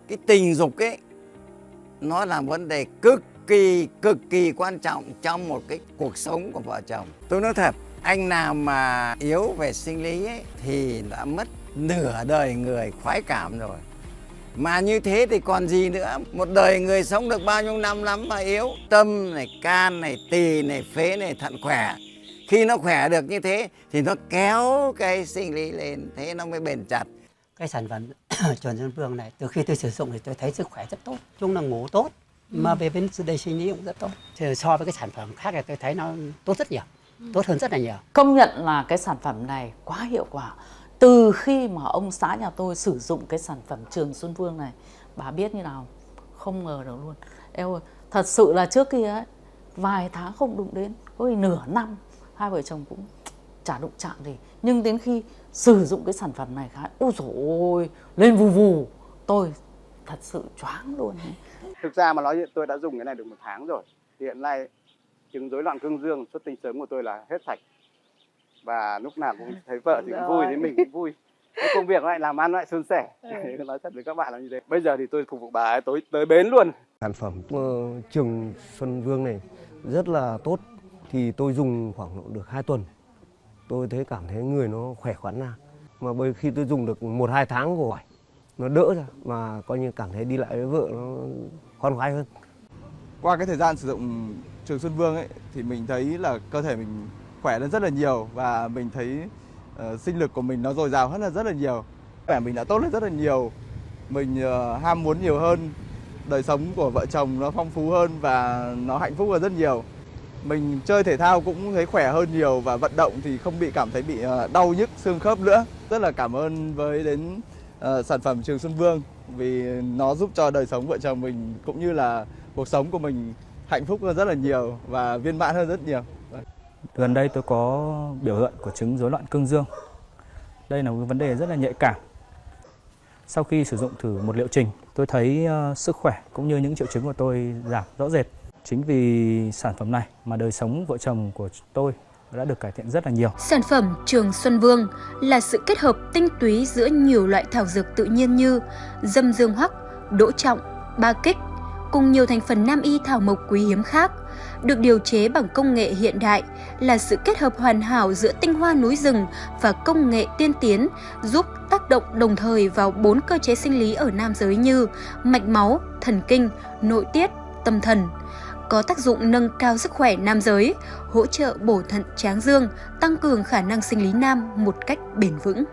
Cái tình dục ấy nó là vấn đề cực kỳ quan trọng trong một cái cuộc sống của vợ chồng. Tôi nói thật, anh nào mà yếu về sinh lý ấy, thì đã mất nửa đời người khoái cảm rồi. Mà như thế thì còn gì nữa. Một đời người sống được bao nhiêu năm lắm mà yếu. Tâm này, can này, tỳ này, phế này, thận khỏe. Khi nó khỏe được như thế thì nó kéo cái sinh lý lên, thế nó mới bền chặt. Cái sản phẩm chuẩn Xuân Vương này, từ khi tôi sử dụng thì tôi thấy sức khỏe rất tốt. Chung là ngủ tốt, mà về bên đây sinh lý cũng rất tốt. So với cái sản phẩm khác thì tôi thấy nó tốt rất nhiều, tốt hơn rất là nhiều. Công nhận là cái sản phẩm này quá hiệu quả. Từ khi mà ông xã nhà tôi sử dụng cái sản phẩm Trường Xuân Vương này, bà biết như nào, không ngờ được luôn. Eo ơi, thật sự là trước kia ấy, vài tháng không đụng đến, có khi nửa năm hai vợ chồng cũng chả đụng chạm gì. Nhưng đến khi sử dụng cái sản phẩm này khá, ôi dồi ôi, lên vù vù, tôi thật sự choáng luôn ấy. Thực ra mà nói, tôi đã dùng cái này được 1 tháng rồi. Hiện nay chứng rối loạn cương dương, xuất tinh sớm của tôi là hết sạch. Và lúc nào cũng thấy vợ thì cũng vui, thấy mình cũng vui. Cái công việc lại làm ăn lại suôn sẻ. Nói thật với các bạn là như thế. Bây giờ thì tôi phục vụ bà ấy tới bến luôn. Sản phẩm Trường Xuân Vương này rất là tốt. Thì tôi dùng khoảng được 2 tuần. Tôi cảm thấy người nó khỏe khoắn ra. Mà khi tôi dùng được 1-2 tháng rồi, nó đỡ ra. Mà coi như cảm thấy đi lại với vợ nó khoan khoái hơn. Qua cái thời gian sử dụng Trường Xuân Vương ấy, thì mình thấy là cơ thể mình khỏe lên rất là nhiều. Và mình thấy sinh lực của mình nó dồi dào hơn rất là nhiều. Khỏe mình đã tốt lên rất là nhiều. Mình ham muốn nhiều hơn. Đời sống của vợ chồng nó phong phú hơn và nó hạnh phúc hơn rất nhiều. Mình chơi thể thao cũng thấy khỏe hơn nhiều và vận động thì không cảm thấy bị đau nhức xương khớp nữa. Rất là cảm ơn đến sản phẩm Trường Xuân Vương vì nó giúp cho đời sống vợ chồng mình cũng như là cuộc sống của mình hạnh phúc hơn rất là nhiều và viên mãn hơn rất nhiều. Gần đây tôi có biểu hiện của chứng rối loạn cương dương. Đây là một vấn đề rất là nhạy cảm. Sau khi sử dụng thử một liệu trình, tôi thấy sức khỏe cũng như những triệu chứng của tôi giảm rõ rệt. Chính vì sản phẩm này mà đời sống vợ chồng của tôi đã được cải thiện rất là nhiều. Sản phẩm Trường Xuân Vương là sự kết hợp tinh túy giữa nhiều loại thảo dược tự nhiên như dâm dương hoắc, đỗ trọng, ba kích cùng nhiều thành phần nam y thảo mộc quý hiếm khác, được điều chế bằng công nghệ hiện đại, là sự kết hợp hoàn hảo giữa tinh hoa núi rừng và công nghệ tiên tiến, giúp tác động đồng thời vào 4 cơ chế sinh lý ở nam giới như mạch máu, thần kinh, nội tiết, tâm thần. Có tác dụng nâng cao sức khỏe nam giới, hỗ trợ bổ thận tráng dương, tăng cường khả năng sinh lý nam một cách bền vững.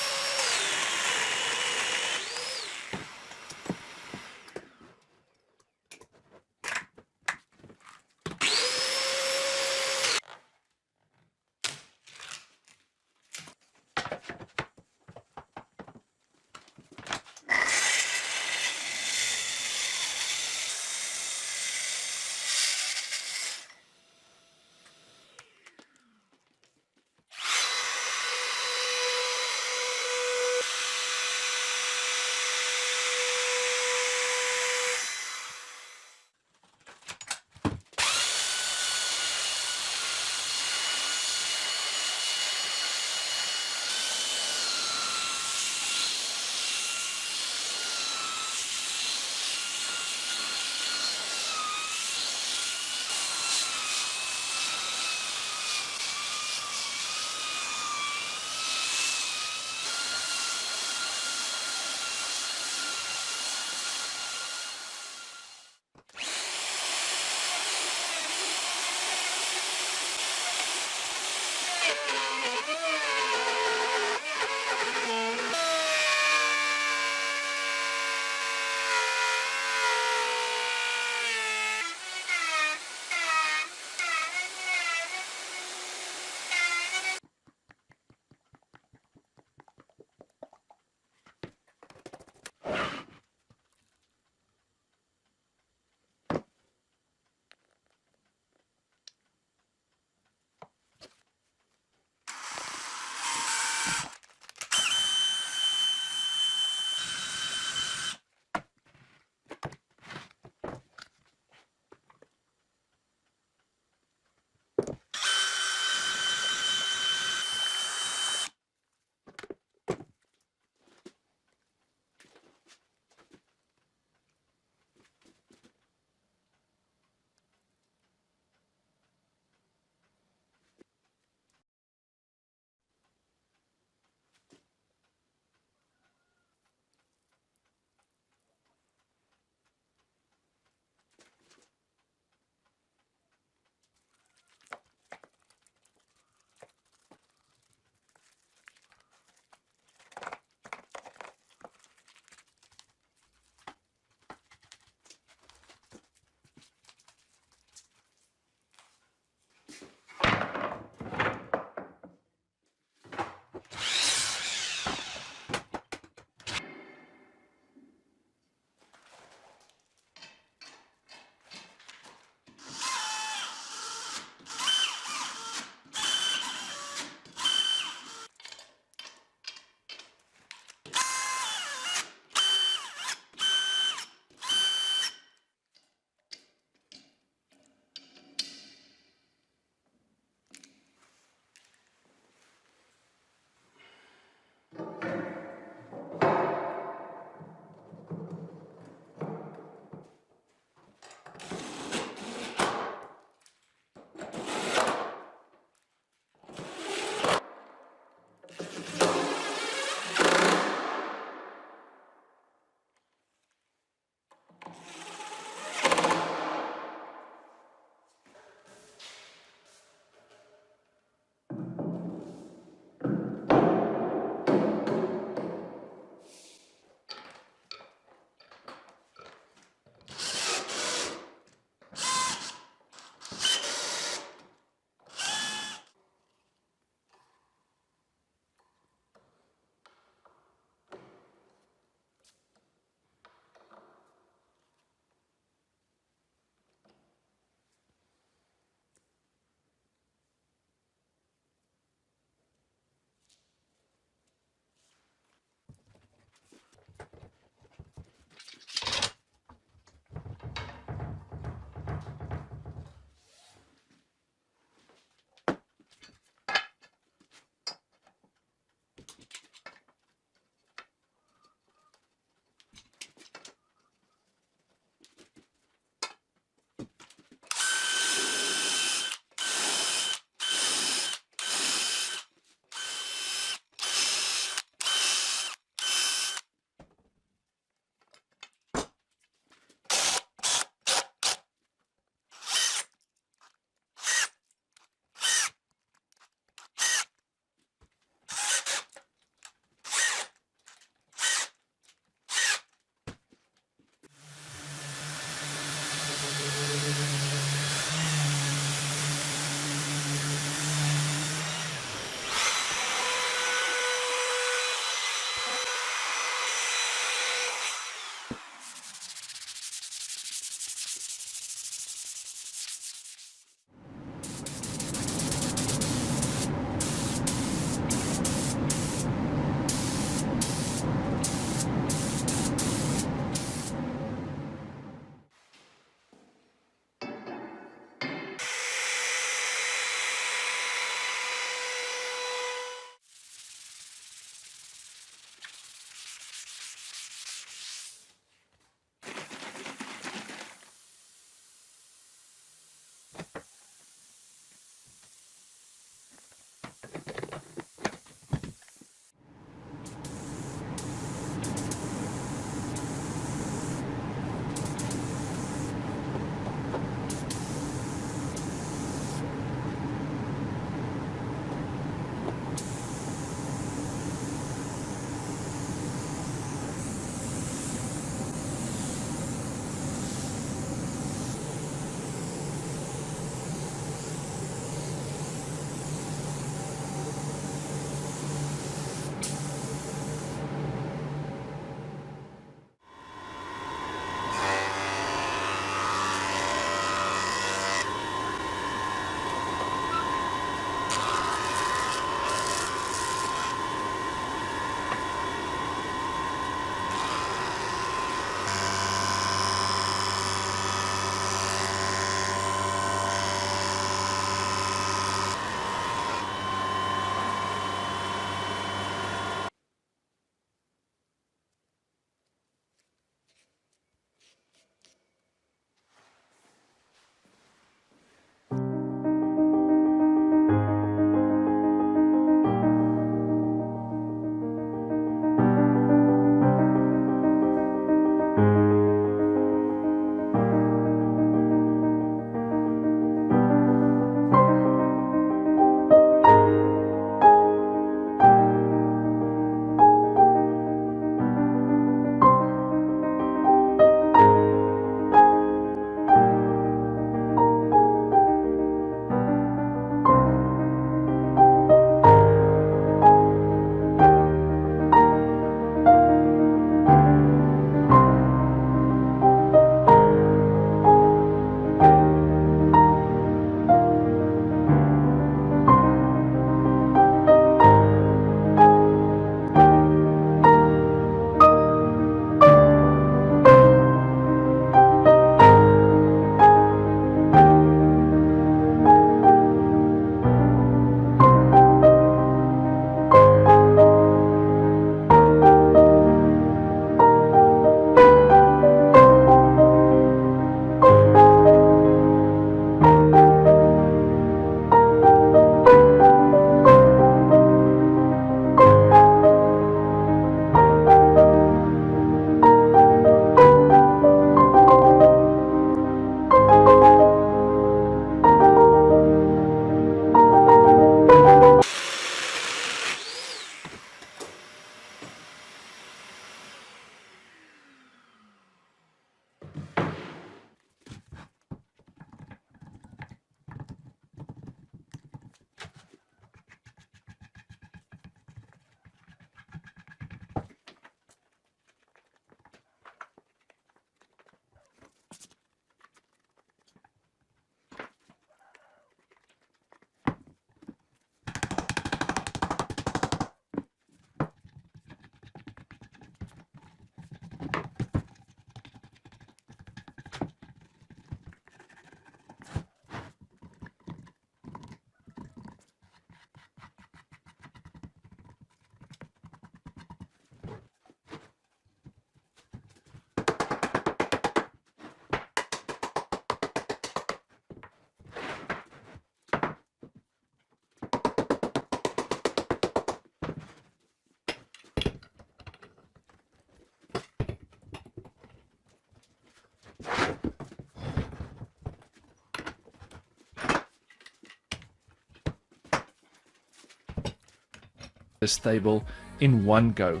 this table in one go,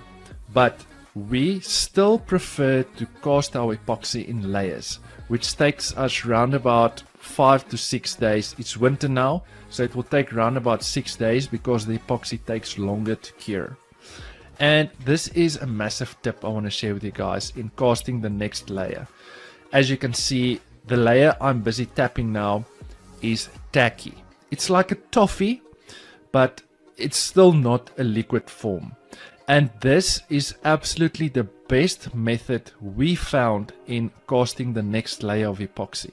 but we still prefer to cast our epoxy in layers, which takes us round about 5 to 6 days. It's winter now, so it will take round about 6 days because the epoxy takes longer to cure. And this is a massive tip I want to share with you guys in casting the next layer. As you can see, the layer I'm busy tapping now is tacky. It's like a toffee, but it's still not a liquid form. And this is absolutely the best method we found in casting the next layer of epoxy.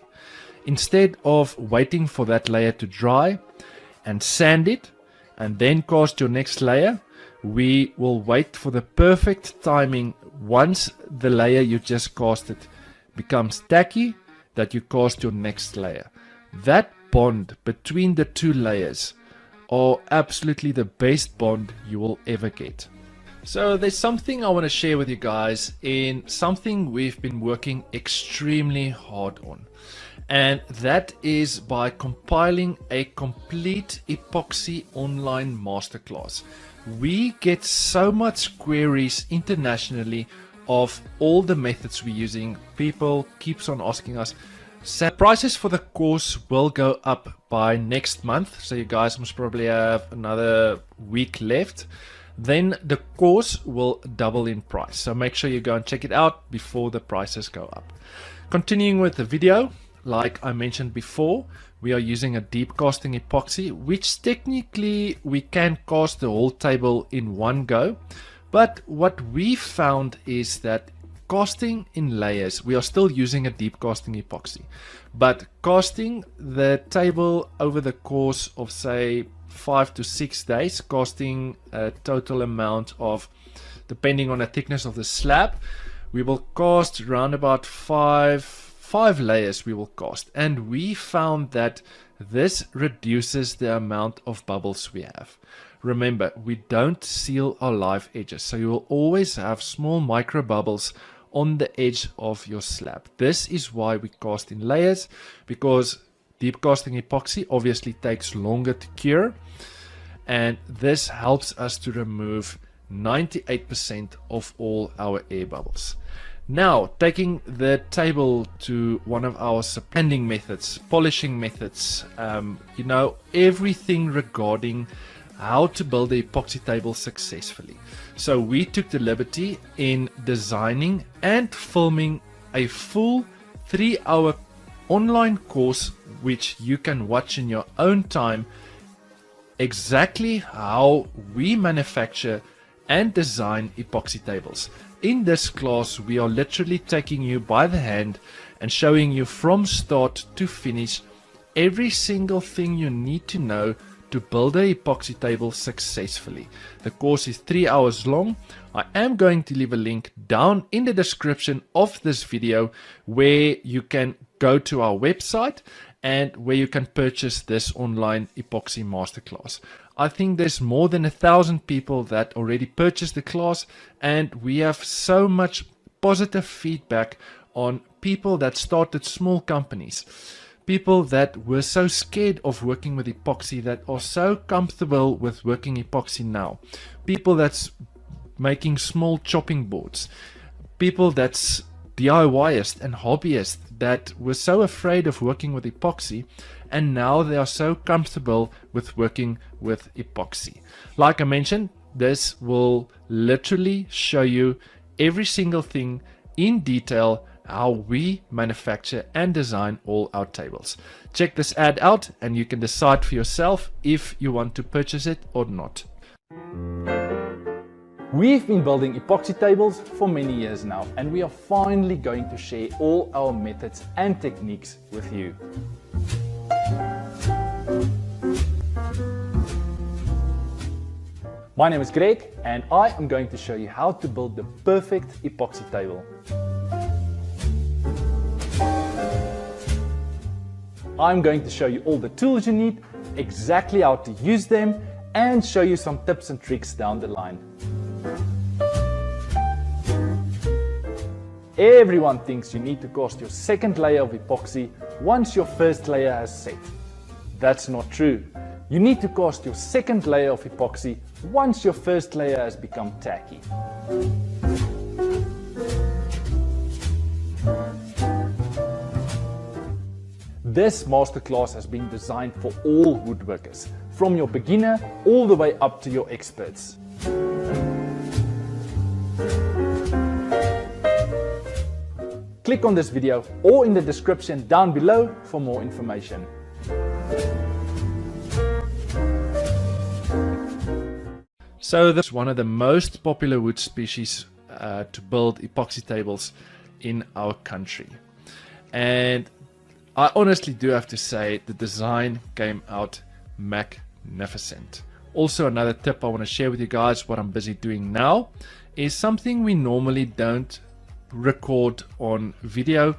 Instead of waiting for that layer to dry and sand it and then cast your next layer, we will wait for the perfect timing once the layer you just casted becomes tacky that you cast your next layer. That bond between the two layers are absolutely the best bond you will ever get. So there's something I want to share with you guys in something we've been working extremely hard on. And that is by compiling a complete epoxy online masterclass. We get so much queries internationally of all the methods we're using. People keeps on asking us. So prices for the course will go up by next month. So you guys must probably have another week left. Then the course will double in price. So make sure you go and check it out before the prices go up. Continuing with the video, like I mentioned before, we are using a deep casting epoxy, which technically we can cast the whole table in one go. But what we found is that casting in layers, we are still using a deep casting epoxy. But casting the table over the course of, say, 5 to 6 days, casting a total amount of, depending on the thickness of the slab, we will cast around about five layers we will cast, and we found that this reduces the amount of bubbles we have. Remember, we don't seal our live edges, so you will always have small micro bubbles on the edge of your slab. This is why we cast in layers, because deep casting epoxy obviously takes longer to cure, and this helps us to remove 98% of all our air bubbles. Now, taking the table to one of our sanding methods, polishing methods, everything regarding how to build an epoxy table successfully. So we took the liberty in designing and filming a full 3-hour online course, which you can watch in your own time, exactly how we manufacture and design epoxy tables. In this class, we are literally taking you by the hand and showing you from start to finish every single thing you need to know to build an epoxy table successfully. The course is 3 hours long. I am going to leave a link down in the description of this video where you can go to our website and where you can purchase this online epoxy masterclass. I think there's more than 1,000 people that already purchased the class, and we have so much positive feedback on people that started small companies, people that were so scared of working with epoxy that are so comfortable with working epoxy now, people that's making small chopping boards, people that's DIYists and hobbyists that were so afraid of working with epoxy, and now they are so comfortable with working with epoxy. Like I mentioned, this will literally show you every single thing in detail, how we manufacture and design all our tables. Check this ad out and you can decide for yourself if you want to purchase it or not. We've been building epoxy tables for many years now, and we are finally going to share all our methods and techniques with you. My name is Greg, and I am going to show you how to build the perfect epoxy table. I'm going to show you all the tools you need, exactly how to use them, and show you some tips and tricks down the line. Everyone thinks you need to cast your second layer of epoxy once your first layer has set. That's not true. You need to cast your second layer of epoxy once your first layer has become tacky. This masterclass has been designed for all woodworkers, from your beginner all the way up to your experts. Click on this video or in the description down below for more information. So that's one of the most popular wood species to build epoxy tables in our country. And I honestly do have to say the design came out magnificent. Also, another tip I want to share with you guys, what I'm busy doing now, is something we normally don't record on video.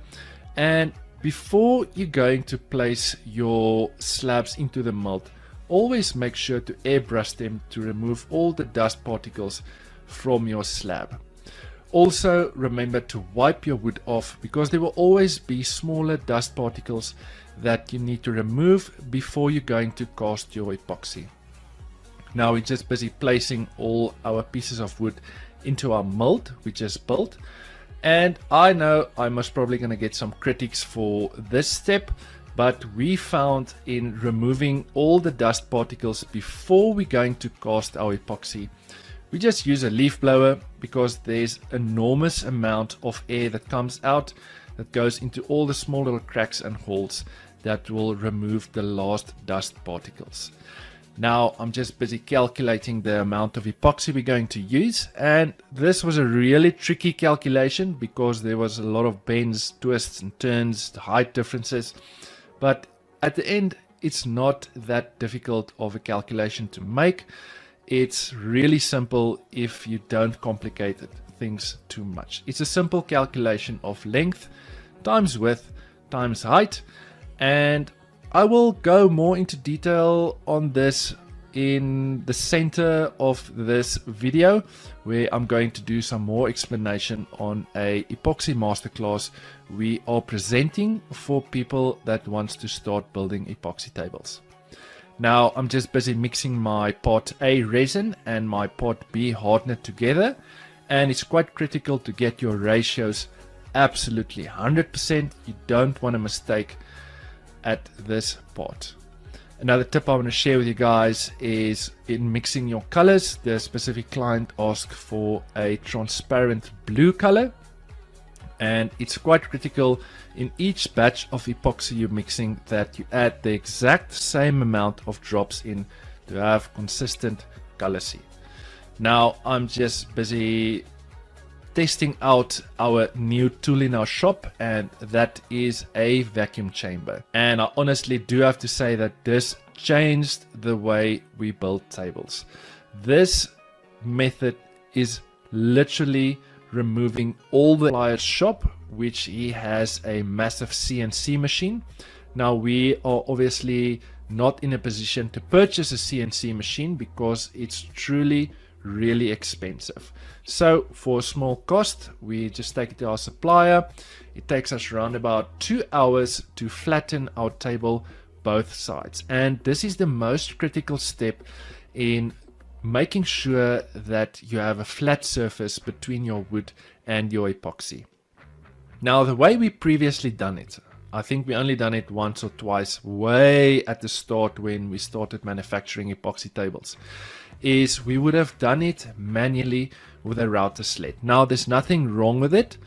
And before you're going to place your slabs into the mold, always make sure to airbrush them to remove all the dust particles from your slab. Also remember to wipe your wood off, because there will always be smaller dust particles that you need to remove before you're going to cast your epoxy. Now we're just busy placing all our pieces of wood into our mold we just built. And I know I'm most probably going to get some critics for this step, but we found in removing all the dust particles before we're going to cast our epoxy, we just use a leaf blower, because there's enormous amount of air that comes out that goes into all the small little cracks and holes that will remove the last dust particles. Now I'm just busy calculating the amount of epoxy we're going to use, and this was a really tricky calculation because there was a lot of bends, twists and turns, height differences, but at the end it's not that difficult of a calculation to make. It's really simple if you don't complicate things too much. It's a simple calculation of length times width times height, and I will go more into detail on this in the center of this video, where I'm going to do some more explanation on a epoxy masterclass we are presenting for people that wants to start building epoxy tables. Now I'm just busy mixing my part A resin and my part B hardener together, and it's quite critical to get your ratios absolutely 100%. You don't want a mistake at this part. Another tip I want to share with you guys is in mixing your colors. The specific client asked for a transparent blue color, and it's quite critical in each batch of epoxy you're mixing that you add the exact same amount of drops in to have consistent color scheme. Now I'm just busy testing out our new tool in our shop, and that is a vacuum chamber. And I honestly do have to say that this changed the way we build tables. This method is literally removing all the supplier's shop, which he has a massive CNC machine. Now we are obviously not in a position to purchase a CNC machine because it's truly really expensive. So for a small cost, we just take it to our supplier. It takes us around about 2 hours to flatten our table both sides, and this is the most critical step in making sure that you have a flat surface between your wood and your epoxy. Now the way we previously done it, I think we only done it once or twice way at the start when we started manufacturing epoxy tables, is we would have done it manually with a router sled. Now there's nothing wrong with it,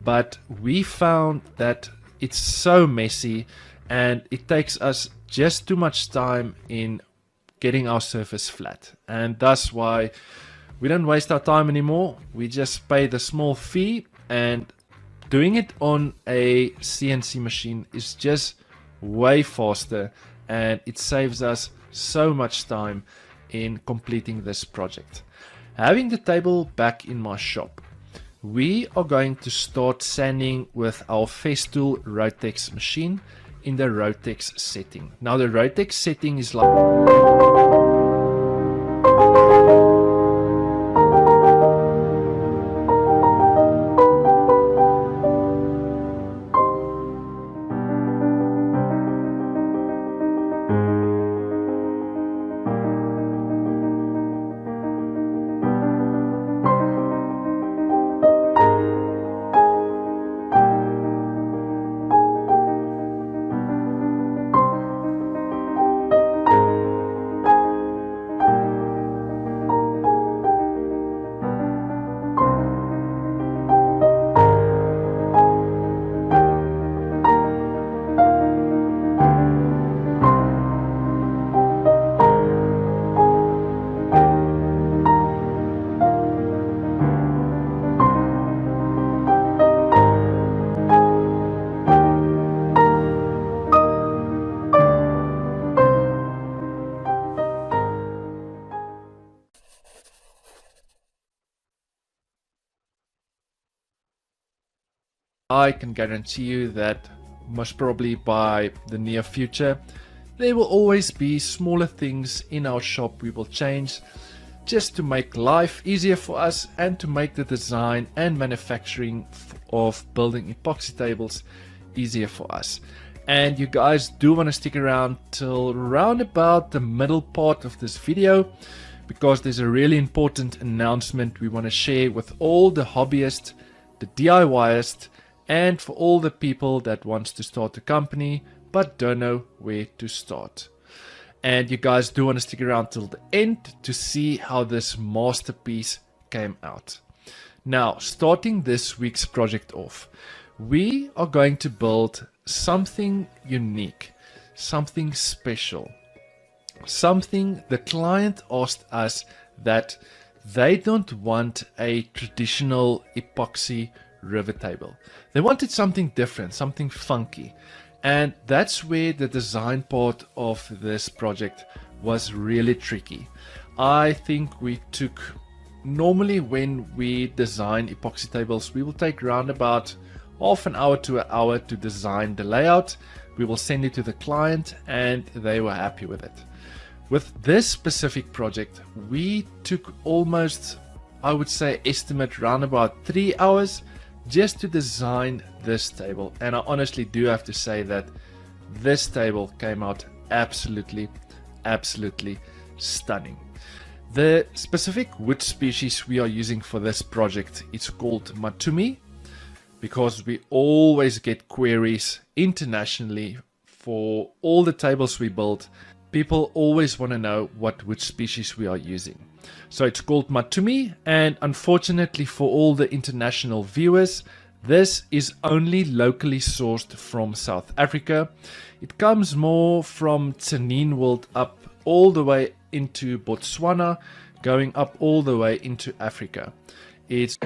but we found that it's so messy and it takes us just too much time in getting our surface flat, and that's why we don't waste our time anymore. We just pay the small fee, and doing it on a CNC machine is just way faster, and it saves us so much time in completing this project. Having the table back in my shop, we are going to start sanding with our Festool Rotex machine in the Rotex setting. Now the Rotex setting is like I can guarantee you that most probably by the near future, there will always be smaller things in our shop we will change just to make life easier for us and to make the design and manufacturing of building epoxy tables easier for us. And you guys do want to stick around till round about the middle part of this video, because there's a really important announcement we want to share with all the hobbyists, the DIYists, and for all the people that wants to start a company but don't know where to start. And you guys do want to stick around till the end to see how this masterpiece came out. Now, starting this week's project off, we are going to build something unique, something special, something the client asked us that they don't want a traditional epoxy river table. They wanted something different, something funky. And that's where the design part of this project was really tricky. I think we took, normally when we design epoxy tables, we will take around about half an hour to an hour to design the layout. We will send it to the client and they were happy with it. With this specific project, we took almost, I would say, estimate around about 3 hours just to design this table. And I honestly do have to say that this table came out absolutely stunning. The specific wood species we are using for this project is called Matumi, because we always get queries internationally for all the tables we build. People always want to know what wood species we are using. So it's called Matumi, and unfortunately for all the international viewers, this is only locally sourced from South Africa. It comes more from Tseninworld up all the way into Botswana, going up all the way into Africa. It's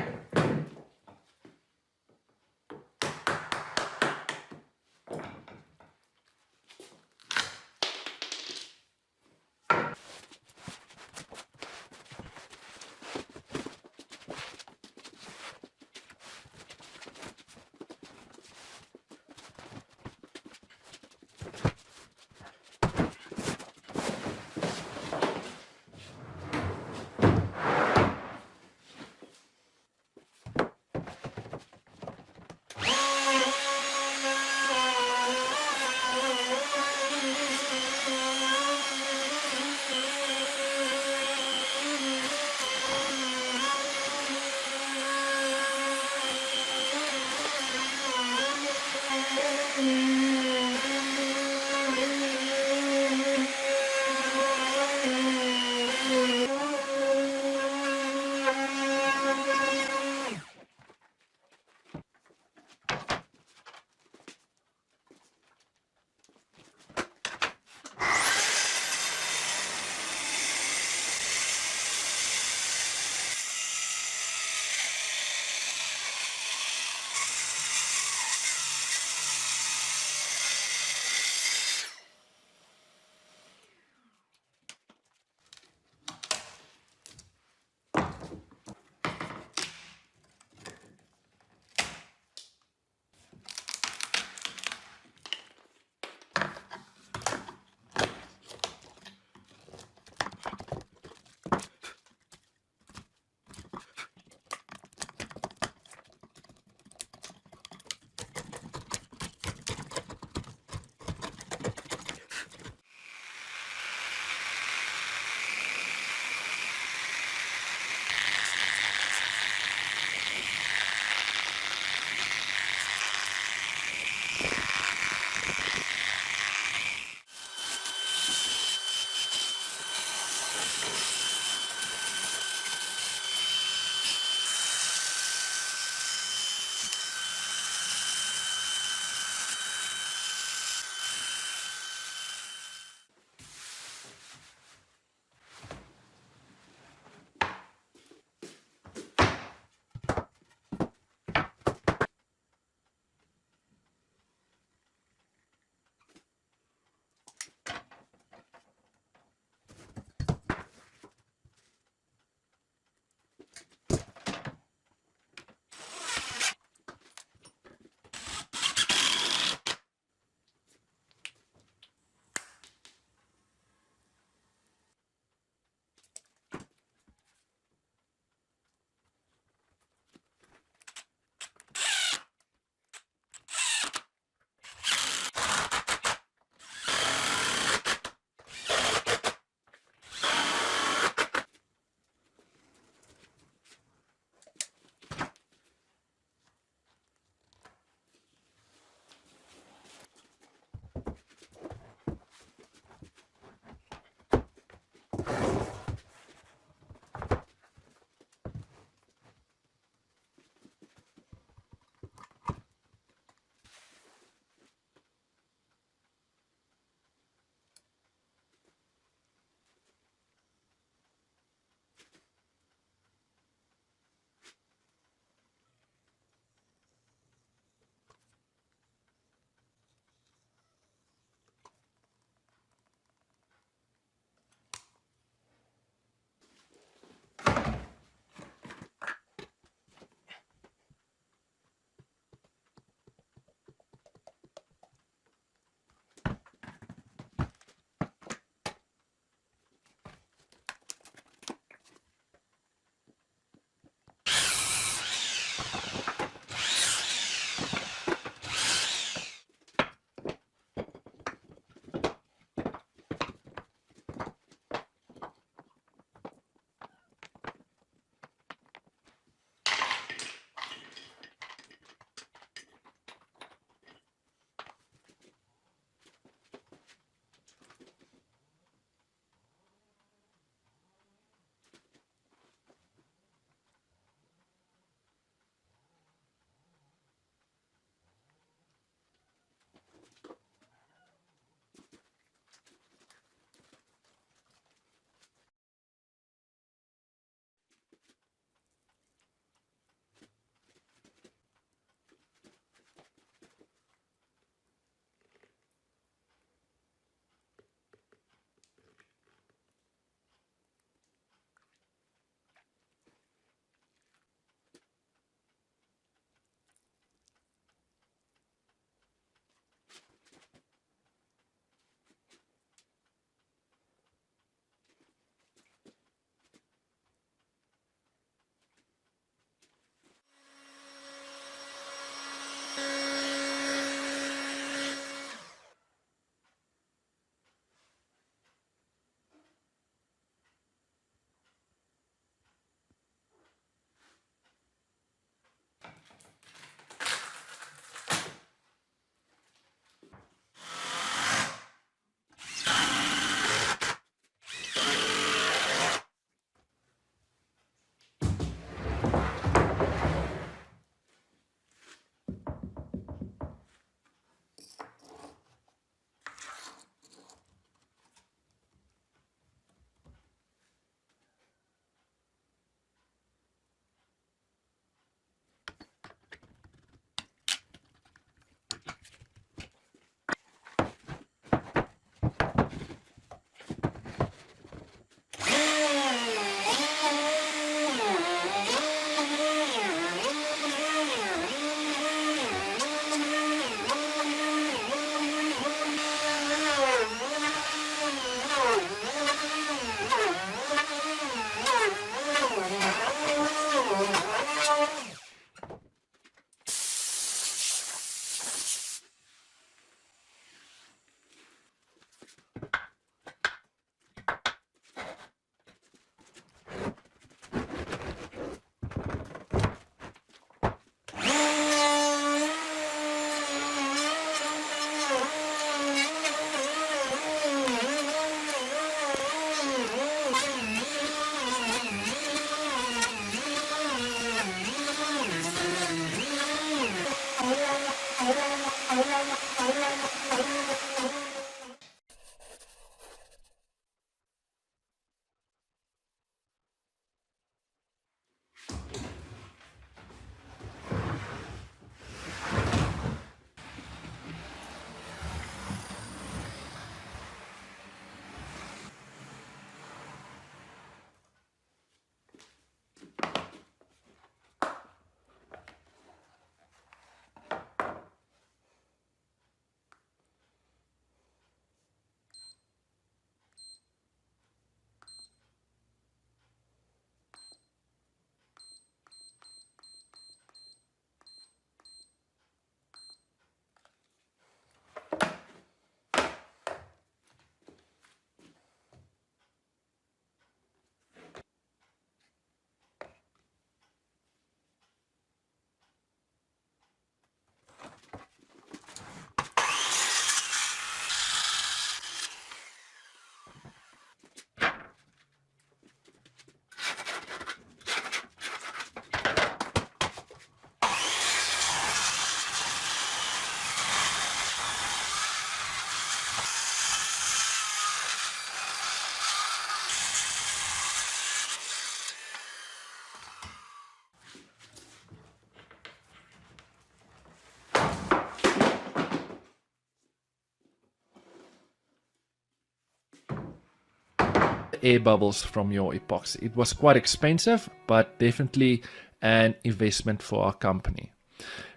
air bubbles from your epoxy. It was quite expensive, but definitely an investment for our company.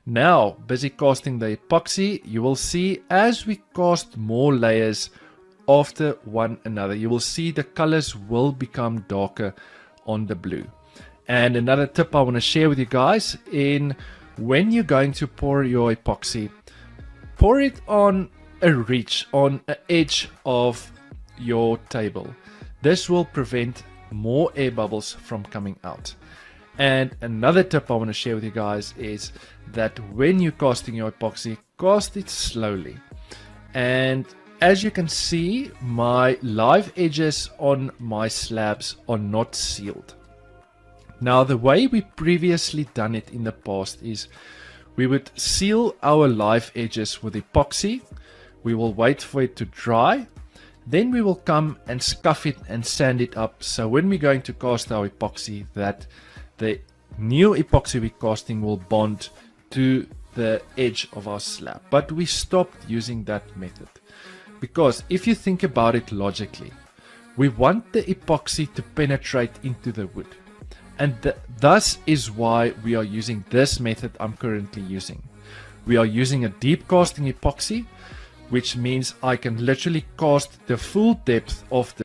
Now, busy casting the epoxy, you will see as we cast more layers after one another, you will see the colors will become darker on the blue. And another tip I want to share with you guys, when you're going to pour your epoxy, pour it on a ridge, on an edge of your table. This will prevent more air bubbles from coming out. And another tip I want to share with you guys is that when you're casting your epoxy, cast it slowly. And as you can see, my live edges on my slabs are not sealed. Now, the way we previously done it in the past is we would seal our live edges with epoxy. We will wait for it to dry. Then we will come and scuff it and sand it up. So when we're going to cast our epoxy, that the new epoxy we're casting will bond to the edge of our slab. But we stopped using that method because if you think about it logically, we want the epoxy to penetrate into the wood. And thus is why we are using this method I'm currently using. We are using a deep casting epoxy, which means I can literally cast the full depth of the